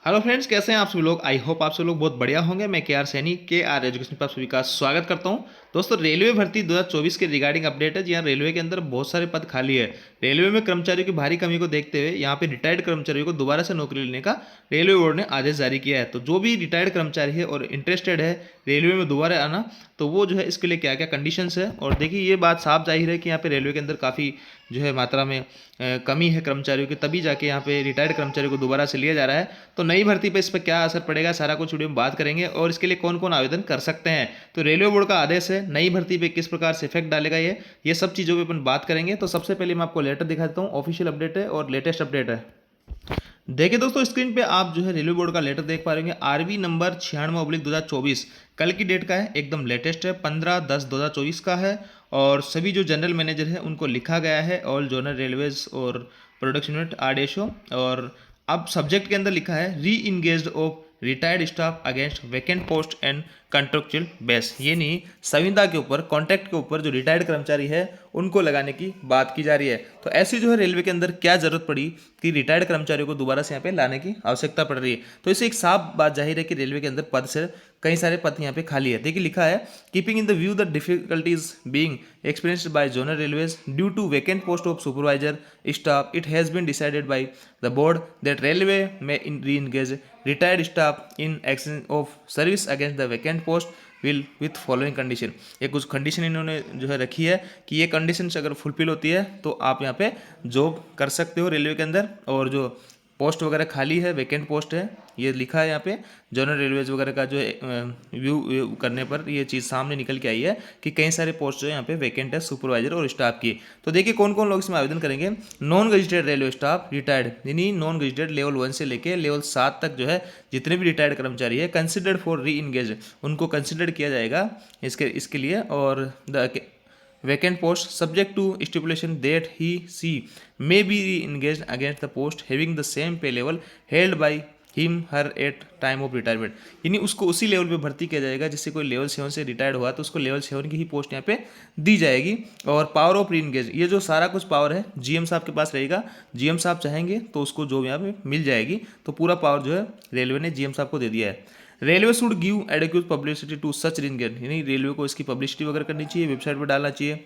Hello friends, कैसे हैं आप सभी लोग। आई होप आप सभी लोग बहुत बढ़िया होंगे। मैं के आर सैनी के आर एजुकेशन पर आप सभी का स्वागत करता हूं। दोस्तों, रेलवे भर्ती 2024 के रिगार्डिंग अपडेट है। जी हाँ, रेलवे के अंदर बहुत सारे पद खाली है। रेलवे में कर्मचारियों की भारी कमी को देखते हुए यहाँ पे रिटायर्ड कर्मचारियों को दोबारा से नौकरी लेने का रेलवे बोर्ड ने आदेश जारी किया है। तो जो भी रिटायर्ड कर्मचारी है और इंटरेस्टेड है रेलवे में दोबारा आना, तो वो जो है इसके लिए क्या क्या कंडीशंस है। और देखिए, ये बात साफ जाहिर है कि यहाँ पे रेलवे के अंदर काफ़ी जो है मात्रा में कमी है कर्मचारियों की, तभी जाके यहाँ पे रिटायर्ड कर्मचारियों को दोबारा से लिया जा रहा है। तो नई भर्ती पे इस पर क्या असर पड़ेगा, सारा कुछ वीडियो में बात करेंगे। और इसके लिए कौन कौन आवेदन कर सकते हैं, तो रेलवे बोर्ड का आदेश है, नई भर्ती पे किस प्रकार से इफेक्ट डालेगा ये सब चीज़ों पे अपन बात करेंगे। तो सबसे पहले मैं आपको लेटर दिखा देता हूँ, ऑफिशियल अपडेट है और लेटेस्ट अपडेट है। देखिए दोस्तों, स्क्रीन पे आप जो है रेलवे बोर्ड का लेटर देख पा रहे होंगे। आरबी नंबर 96/2024 कल की डेट का है, एकदम लेटेस्ट है, 15/10/2024 का है। और सभी जो जनरल मैनेजर है उनको लिखा गया है, ऑल जोनल रेलवेज और प्रोडक्शन यूनिट आरडीएसओ। और अब सब्जेक्ट के अंदर लिखा है री engaged of retired staff against vacant post and contractual base. ये नहीं, संविदा के ऊपर, कॉन्ट्रैक्ट के ऊपर जो रिटायर्ड कर्मचारी है उनको लगाने की बात की जा रही है। तो ऐसी जो है रेलवे के अंदर क्या जरूरत पड़ी कि रिटायर्ड कर्मचारियों को दोबारा से यहाँ पे लाने की आवश्यकता पड़ रही है। तो इससे एक साफ बात जाहिर है कि रेलवे के अंदर पद से कई सारे पद यहाँ पे खाली है। देखिए लिखा है, keeping in the view the difficulties being experienced by zonal railways due to vacant post of supervisor staff, it has been decided by the board that railway may re-engage retired staff in exchange of service against the vacant post will with following condition। ये कुछ condition इन्होंने जो है रखी है कि ये condition अगर फुलफिल होती है तो आप यहाँ पे जॉब कर सकते हो रेलवे के अंदर। और जो पोस्ट वगैरह खाली है, वैकेंट पोस्ट है, ये लिखा है यहाँ पे। जनरल रेलवेज वगैरह का जो व्यू करने पर ये चीज़ सामने निकल के आई है कि कई सारे पोस्ट जो है यहाँ पे वैकेंट है सुपरवाइजर और स्टाफ की। तो देखिए कौन कौन लोग इसमें आवेदन करेंगे। Non gazetted railway staff retired, यानी नॉन गजेटेड लेवल 1 से लेके लेवल 7 तक जो है जितने भी रिटायर्ड कर्मचारी है, कंसिडर्ड फॉर री इंगेज, उनको कंसिडर किया जाएगा इसके लिए। और the vacant post subject to stipulation that he she may be engaged against the post having the same pay level held by him her at time of retirement, यानी उसको उसी लेवल पे भर्ती किया जाएगा जिससे कोई लेवल 7 से रिटायर्ड हुआ तो उसको लेवल 7 की ही पोस्ट यहाँ पे दी जाएगी। और पावर ऑफ री इंगेज, ये जो सारा कुछ पावर है जीएम साहब के पास रहेगा। जीएम साहब चाहेंगे तो उसको जो यहाँ पे मिल जाएगी। तो पूरा पावर जो है रेलवे ने जीएम साहब को दे दिया है। Railway should give adequate publicity to such reengage, यानी रेलवे को इसकी पब्लिसिटी वगैरह करनी चाहिए, वेबसाइट पर डालना चाहिए।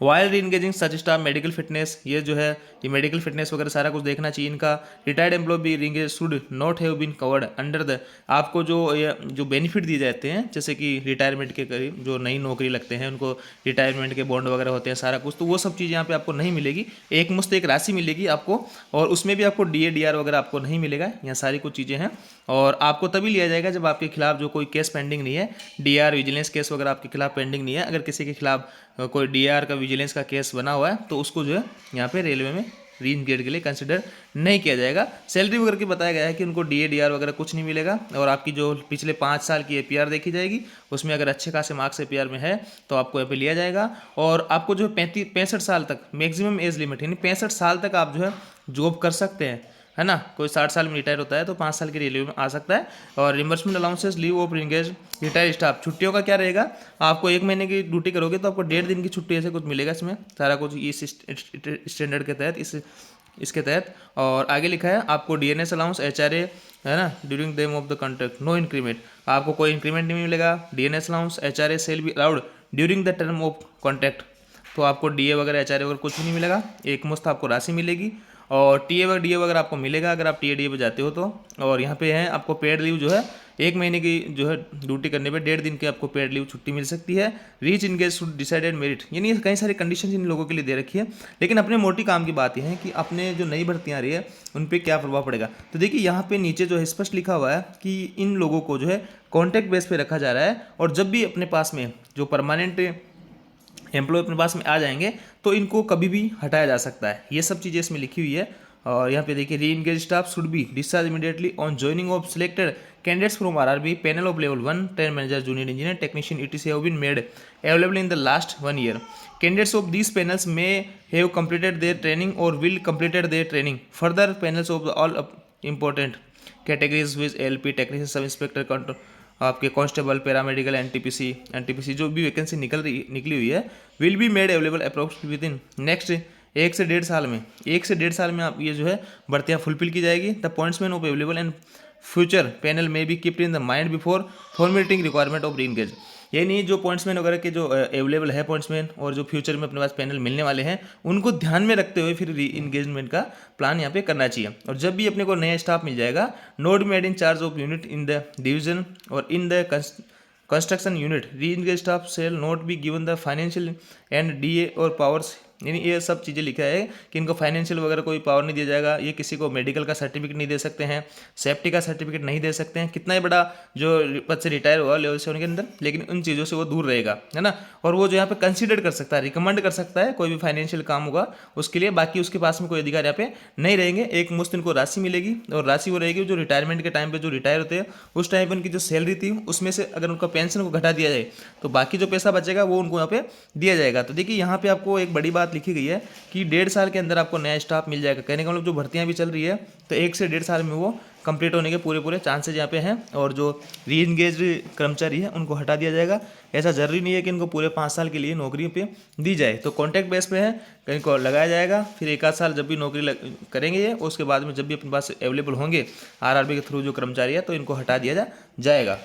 वाइल री इंगेजिंग सच स्टाफ मेडिकल फिटनेस, ये जो है ये मेडिकल फिटनेस वगैरह सारा कुछ देखना चाहिए इनका। रिटायर्ड एम्प्लॉय भी reengage should not have been covered under the, आपको जो बेनिफिट दिए जाते हैं जैसे कि रिटायरमेंट के करीब जो नई नौकरी लगते हैं उनको रिटायरमेंट के बॉन्ड वगैरह होते हैं सारा कुछ, तो वो सब चीज़ यहाँ पे आपको नहीं मिलेगी। एक मुश्त एक राशि मिलेगी आपको, और उसमें भी आपको डीए डीआर वगैरह आपको नहीं मिलेगा। यहाँ सारी कुछ चीज़ें हैं। और आपको तभी लिया जाएगा जब आपके खिलाफ जो कोई केस पेंडिंग नहीं है, डीआर विजिलेंस केस वगैरह आपके खिलाफ पेंडिंग नहीं है। अगर किसी के खिलाफ कोई डीआर का विजिलेंस का केस बना हुआ है तो उसको जो है यहाँ पे रेलवे में री इंगेज के लिए कंसिडर नहीं किया जाएगा। सैलरी वगैरह की बताया गया है कि उनको डीए डीआर वगैरह कुछ नहीं मिलेगा। और आपकी जो पिछले 5 साल की एपीआर देखी जाएगी, उसमें अगर अच्छे खासे मार्क्स एपीआर में है तो आपको यहाँ पे लिया जाएगा। और आपको जो 65 साल तक मैक्सिमम एज लिमिट, यानी 65 साल तक आप जो है जॉब कर सकते हैं, है ना। कोई 60 साल में रिटायर होता है तो 5 साल के रेलवे में आ सकता है। और reimbursement allowances leave of engage retire staff, छुट्टियों का क्या रहेगा, आपको 1 महीने की ड्यूटी करोगे तो आपको 1.5 दिन की छुट्टी ऐसे कुछ मिलेगा। इसमें सारा कुछ इस स्टैंडर्ड के तहत, इसके तहत। और आगे लिखा है आपको डीएनएस अलाउंस एचआरए, है ना, during them of the contract no increment, आपको कोई इंक्रीमेंट नहीं मिलेगा। DNS allowance HRA shall be allowed during the term of contract, तो आपको डीए वगैरह एचआरए वगैरह कुछ भी नहीं मिलेगा, एक मुश्त आपको राशि मिलेगी। और टीए वगैरह डीए वगैरह आपको मिलेगा अगर आप टीए डीए पे जाते हो तो। और यहाँ पे है आपको पेड लीव जो है 1 महीने की जो है ड्यूटी करने पे 1.5 दिन की आपको पेड लीव छुट्टी मिल सकती है। Reach engage should decided merit, यानी कई सारी कंडीशन इन लोगों के लिए दे रखी है। लेकिन अपने मोटी काम की बात यह है कि अपने जो नई भर्तियाँ आ रही है उन पर क्या प्रभाव पड़ेगा। तो देखिए यहाँ पे नीचे जो है स्पष्ट लिखा हुआ है कि इन लोगों को जो है कॉन्ट्रैक्ट बेस पे रखा जा रहा है। और जब भी अपने पास में जो परमानेंट एम्प्लॉय अपने पास में आ जाएंगे तो इनको कभी भी हटाया जा सकता है। ये सब चीज़ें इसमें लिखी हुई है। और यहाँ पे देखिए reengage staff should be discharge immediately on joining of selected candidates from RRB panel of level 1 train manager junior engineer technician etc have been made available in the last 1 year. Candidates of these panels may have completed their training और will completed their training. Further panels of all important categories viz LP technician sub inspector control, आपके constable paramedical NTPC जो भी vacancy निकली हुई है will be made available approx with in next 1 से 1.5 साल में आप ये जो है भर्तियाँ फुलफिल की जाएगी। The pointsman of available and future panel में be keeped in the mind before formatting requirement of reengage. ये नहीं जो पॉइंट्समैन वगैरह के जो अवेलेबल है पॉइंट्समैन और जो फ्यूचर में अपने पास पैनल मिलने वाले हैं उनको ध्यान में रखते हुए फिर री इंगेजमेंट का प्लान यहाँ पे करना चाहिए। और जब भी अपने को नया स्टाफ मिल जाएगा, not made in charge of unit in the division और in the construction unit, reengage staff shall not be given the financial and DA और पावर्स, यानी ये सब चीज़ें लिखा है कि इनको फाइनेंशियल वगैरह कोई पावर नहीं दिया जाएगा, ये किसी को मेडिकल का सर्टिफिकेट नहीं दे सकते हैं, सेफ्टी का सर्टिफिकेट नहीं दे सकते हैं, कितना ही बड़ा जो पद से रिटायर हुआ लेवल से उनके अंदर, लेकिन उन चीज़ों से वो दूर रहेगा, है ना। और वो जो यहाँ पे कंसीडर कर सकता है, रिकमेंड कर सकता है कोई भी फाइनेंशियल काम होगा उसके लिए, बाकी उसके पास में कोई अधिकार यहाँ पे नहीं रहेंगे। एक मुश्त इनको राशि मिलेगी और राशि वो रहेगी जो रिटायरमेंट के टाइम पे जो रिटायर होते हैं उस टाइम पर उनकी जो सैलरी थी उसमें से अगर उनका पेंशन को घटा दिया जाए तो बाकी जो पैसा बचेगा वो उनको यहाँ पे दिया जाएगा। तो देखिए यहाँ पे आपको एक बड़ी बात लिखी गई है कि 1.5 साल के अंदर आपको नया स्टाफ मिल जाएगा। कहने का मतलब जो भर्तियां भी चल रही है तो 1 से 1.5 साल में वो कंप्लीट होने के पूरे चांसेज यहाँ पे हैं और जो री इंगेज कर्मचारी है उनको हटा दिया जाएगा। ऐसा जरूरी नहीं है कि इनको पूरे 5 साल के लिए नौकरी पे दी जाए, तो कॉन्ट्रैक्ट बेस पे है, कहीं को लगाया जाएगा, फिर 1 आध साल जब भी नौकरी करेंगे ये, उसके बाद में जब भी अपने पास अवेलेबल होंगे आरआरबी के थ्रू जो कर्मचारी है तो इनको हटा दिया जाएगा।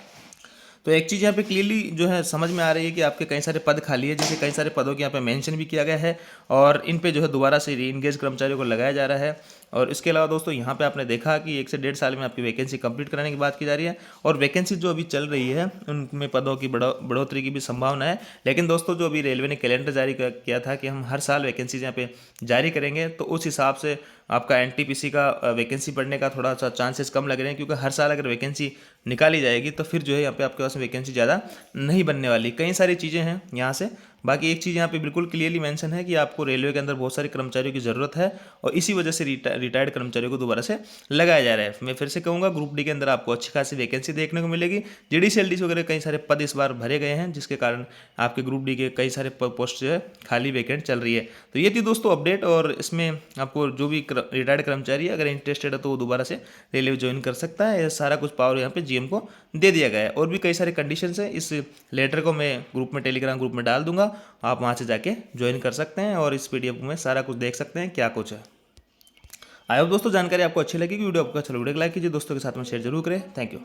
तो एक चीज़ यहाँ पे क्लियरली जो है समझ में आ रही है कि आपके कई सारे पद खाली है, जैसे कई सारे पदों के यहाँ पे मेंशन भी किया गया है और इन पे जो है दोबारा से री इंगेज कर्मचारियों को लगाया जा रहा है। और इसके अलावा दोस्तों यहाँ पे आपने देखा कि 1 से 1.5 साल में आपकी वैकेंसी कंप्लीट कराने की बात की जा रही है और वैकेंसी जो अभी चल रही है उनमें पदों की बढ़ोतरी की भी संभावना है। लेकिन दोस्तों जो अभी रेलवे ने कैलेंडर जारी किया था कि हम हर साल वैकेंसीज यहाँ पे जारी करेंगे, तो उस हिसाब से आपका एनटीपीसी का वैकेंसी बढ़ने का थोड़ा सा चांसेस कम लग रहे हैं, क्योंकि हर साल अगर वैकेंसी निकाली जाएगी तो फिर जो है यहाँ पे आपके पास वैकेंसी ज़्यादा नहीं बनने वाली। कई सारी चीज़ें हैं यहाँ से। बाकी एक चीज़ यहाँ पे बिल्कुल क्लियरली मेंशन है कि आपको रेलवे के अंदर बहुत सारे कर्मचारियों की ज़रूरत है और इसी वजह से रिटायर्ड कर्मचारियों को दोबारा से लगाया जा रहा है। मैं फिर से कहूँगा ग्रुप डी के अंदर आपको अच्छी खासी वैकेंसी देखने को मिलेगी। जीडीसी वगैरह कई सारे पद इस बार भरे गए हैं, जिसके कारण आपके ग्रुप डी के कई सारे पोस्ट जो है खाली वैकेंट चल रही है। तो ये थी दोस्तों अपडेट, और इसमें आपको जो भी रिटायर्ड कर्मचारी है अगर इंटरेस्टेड है तो वो दोबारा से रेलवे ज्वाइन कर सकता है। सारा कुछ पावर यहाँ पे जीएम को दे दिया गया है। और भी कई सारे कंडीशंस है, इस लेटर को मैं ग्रुप में टेलीग्राम ग्रुप में डाल दूंगा, आप वहाँ से जाके ज्वाइन कर सकते हैं और इस पीडीएफ में सारा कुछ देख सकते हैं क्या कुछ है। आई होप दोस्तों जानकारी आपको अच्छी लगेगी। वीडियो आपको अच्छा लगे वीडियो को लाइक कीजिए, दोस्तों के साथ में शेयर जरूर करें। Thank you.